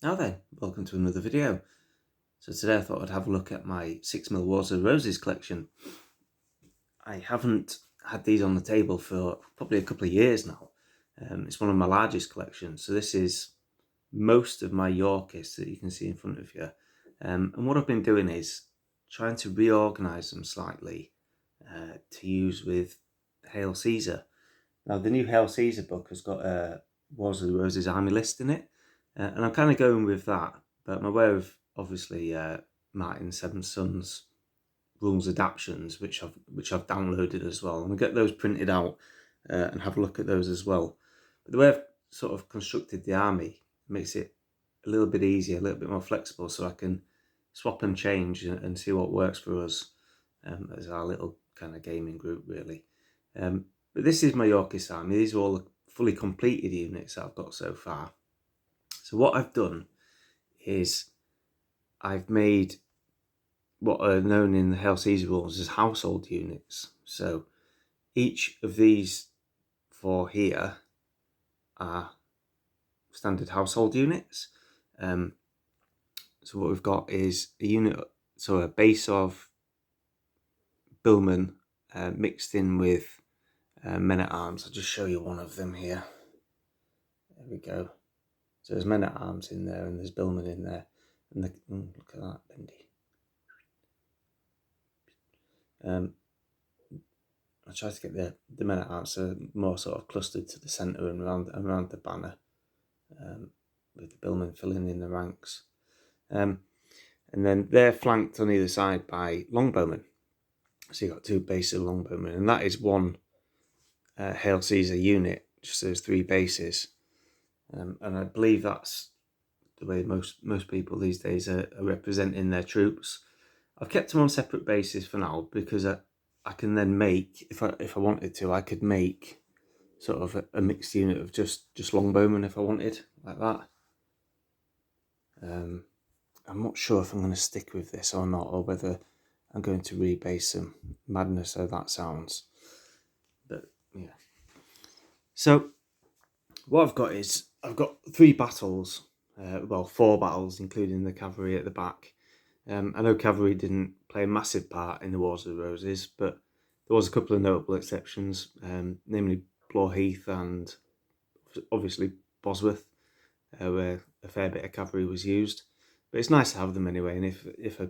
Now then, welcome to another video. So today I thought I'd have a look at my 6mm Wars of Roses collection. I haven't had these on the table for probably a couple of years now. It's one of my largest collections, so this is most of my Yorkists that you can see in front of you. And what I've been doing is trying to reorganise them slightly to use with Hail Caesar. Now the new Hail Caesar book has got a Wars of the Roses army list in it, and I'm kind of going with that, but I'm aware of obviously Martin Seven Sons rules adaptions, which I've downloaded as well, and I'll get those printed out and have a look at those as well. But the way I've sort of constructed the army makes it a little bit easier, a little bit more flexible, so I can swap and change and see what works for us as our little kind of gaming group, really. But this is my Yorkist army. These are all the fully completed units that I've got so far. So what I've done is I've made what are known in the Hail Caesar rules as household units. So each of these four here are standard household units. So what we've got is a unit, so a base of billmen mixed in with men-at-arms. I'll just show you one of them here. There we go. So there's men-at-arms in there and there's billmen in there. And look at that, Bendy. I try to get the men-at-arms more sort of clustered to the centre and around the banner, with the billmen filling in the ranks. And then they're flanked on either side by longbowmen. So you've got two bases of longbowmen, and that is one Hail Caesar unit, just those three bases. And I believe that's the way most people these days are representing their troops. I've kept them on separate bases for now because I can then make, if I wanted to, I could make sort of a mixed unit of just longbowmen if I wanted, like that. I'm not sure if I'm going to stick with this or not, or whether I'm going to rebase them. Madness how that sounds. But yeah. So what I've got is I've got three battles. Well, four battles, including the cavalry at the back. I know cavalry didn't play a massive part in the Wars of the Roses, but there was a couple of notable exceptions, namely Blore-Heath and obviously Bosworth, where a fair bit of cavalry was used. But it's nice to have them anyway, and if I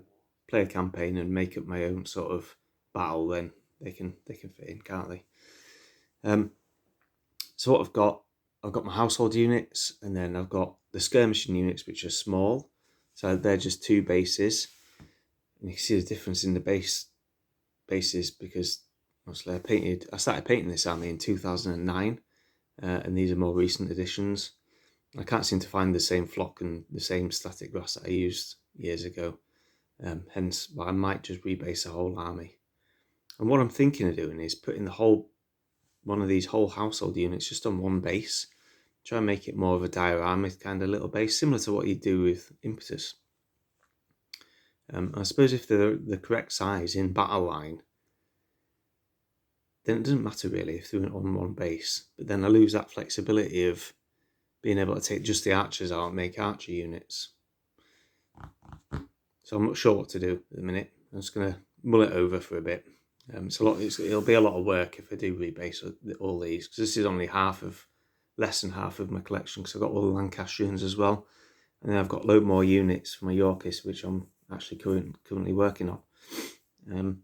play a campaign and make up my own sort of battle, then they can fit in, can't they? So what I've got my household units, and then I've got the skirmishing units, which are small. So they're just two bases. And you can see the difference in the bases because obviously I started painting this army in 2009, and these are more recent additions. I can't seem to find the same flock and the same static grass that I used years ago. Hence, I might just rebase the whole army. And what I'm thinking of doing is putting one of these whole household units just on one base. Try and make it more of a diorama kind of little base, similar to what you do with Impetus. I suppose if they're the correct size in battle line, then it doesn't matter really if they're on one base. But then I lose that flexibility of being able to take just the archers out and make archer units. So I'm not sure what to do at the minute. I'm just going to mull it over for a bit. It'll be a lot of work if I do rebase all these, because this is only less than half of my collection, because I've got all the Lancastrians as well. And then I've got a load more units for my Yorkist, which I'm actually currently working on.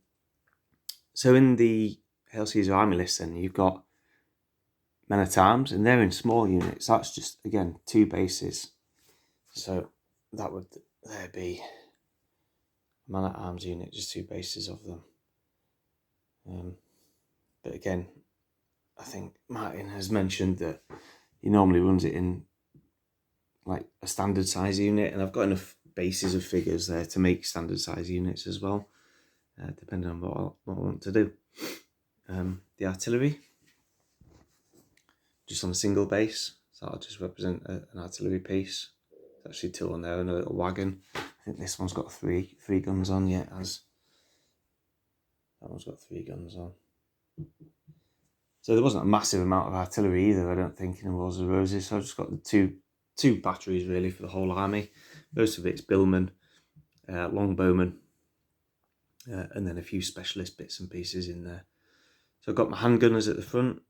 So in the Hail Caesar army list then, you've got men-at-arms, and they're in small units. That's just, again, two bases. So that would there be man-at-arms unit, just two bases of them. But again, I think Martin has mentioned that he normally runs it in like a standard size unit, and I've got enough bases of figures there to make standard size units as well, depending on what I want to do. The artillery, just on a single base, so I'll just represent an artillery piece. There's actually two on there and a little wagon. I think this one's got three guns on yet, as that one's got 3 guns on. So there wasn't a massive amount of artillery either, I don't think, in the Wars of the Roses. So I've just got the two 2 batteries really for the whole army. Most of it's billmen, longbowmen, and then a few specialist bits and pieces in there. So I've got my handgunners at the front.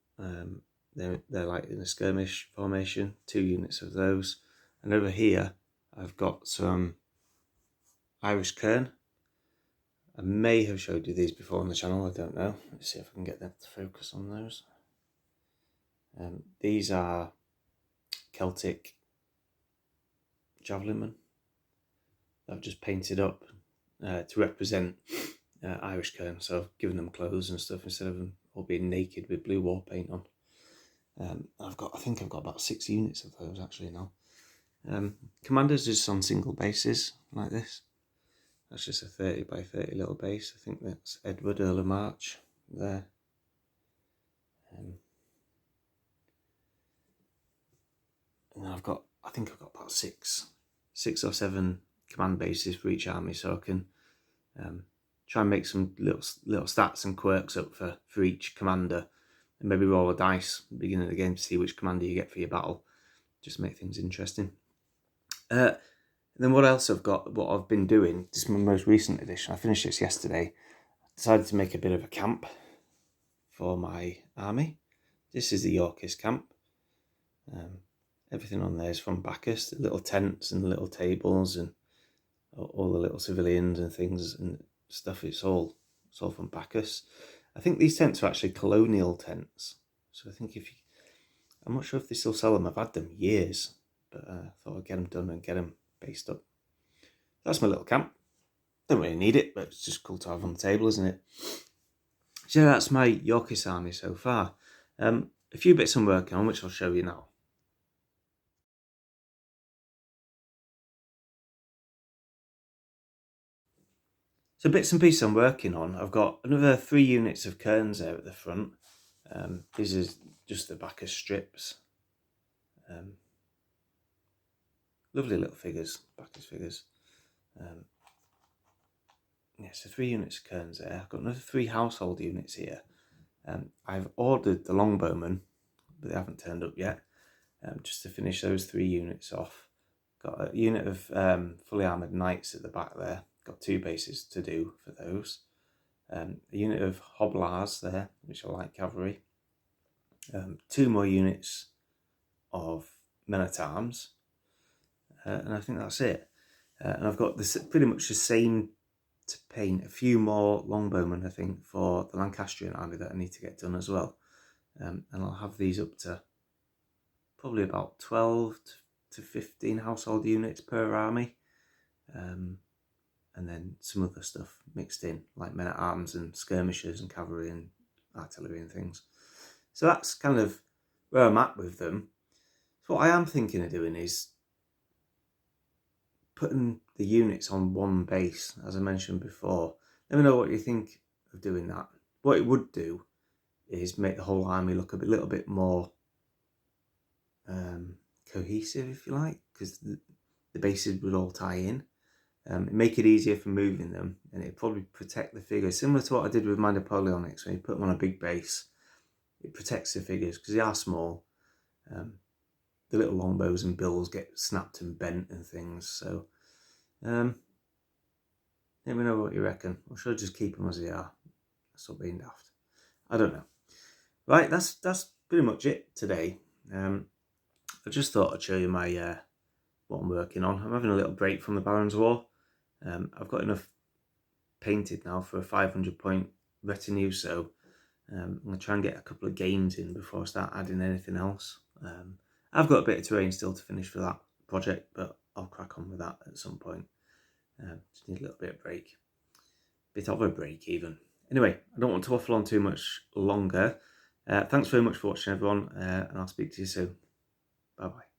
They're like in a skirmish formation, 2 units of those. And over here, I've got some Irish Kern. I may have showed you these before on the channel, I don't know. Let's see if I can get them to focus on those. These are Celtic javelinmen that I've just painted up to represent Irish Kern. So I've given them clothes and stuff instead of them all being naked with blue war paint on. I think I've got about 6 units of those actually now. Commanders just on single bases like this. That's just a 30 by 30 little base. I think that's Edward, Earl of March there. And then I think I've got about 6 or 7 command bases for each army, so I can try and make some little stats and quirks up for each commander, and maybe roll a dice at the beginning of the game to see which commander you get for your battle. Just make things interesting. And then what else I've got, what I've been doing, this is my most recent edition, I finished this yesterday. I decided to make a bit of a camp for my army. This is the Yorkist camp. Everything on there is from Bacchus, the little tents and the little tables and all the little civilians and things and stuff. It's all from Bacchus. I think these tents are actually colonial tents. So I think I'm not sure if they still sell them. I've had them years, but I thought I'd get them done and get them based up. That's my little camp. Don't really need it, but it's just cool to have on the table, isn't it? So that's my Yorkist army so far. A few bits I'm working on, which I'll show you now. So bits and pieces I'm working on. I've got another 3 units of Kerns there at the front. These are just the Bacchus strips. Lovely little figures, Bacchus figures. So 3 units of Kerns there. I've got another 3 household units here. I've ordered the longbowmen, but they haven't turned up yet. Just to finish those 3 units off. Got a unit of fully armoured knights at the back there. Got 2 bases to do for those. A unit of hoblars there, which are light cavalry. 2 more units of men-at-arms. And I think that's it. And I've got this pretty much the same to paint. A few more longbowmen, I think, for the Lancastrian army that I need to get done as well. And I'll have these up to probably about 12 to 15 household units per army. And then some other stuff mixed in, like men-at-arms and skirmishers and cavalry and artillery and things. So that's kind of where I'm at with them. So what I am thinking of doing is putting the units on one base, as I mentioned before. Let me know what you think of doing that. What it would do is make the whole army look a little bit more cohesive, if you like, because the bases would all tie in. Make it easier for moving them, and it'd probably protect the figures, similar to what I did with my Napoleonics. When you put them on a big base, it protects the figures because they are small. The little longbows and bills get snapped and bent and things. So let me know what you reckon. Or should I just keep them as they are? Stop being daft. I don't know. Right, that's pretty much it today. I just thought I'd show you my what I'm working on. I'm having a little break from the Baron's War. I've got enough painted now for a 500 point retinue, so I'm going to try and get a couple of games in before I start adding anything else. I've got a bit of terrain still to finish for that project, but I'll crack on with that at some point. Just need a little bit of break. Bit of a break even. Anyway, I don't want to waffle on too much longer. Thanks very much for watching, everyone, and I'll speak to you soon. Bye bye.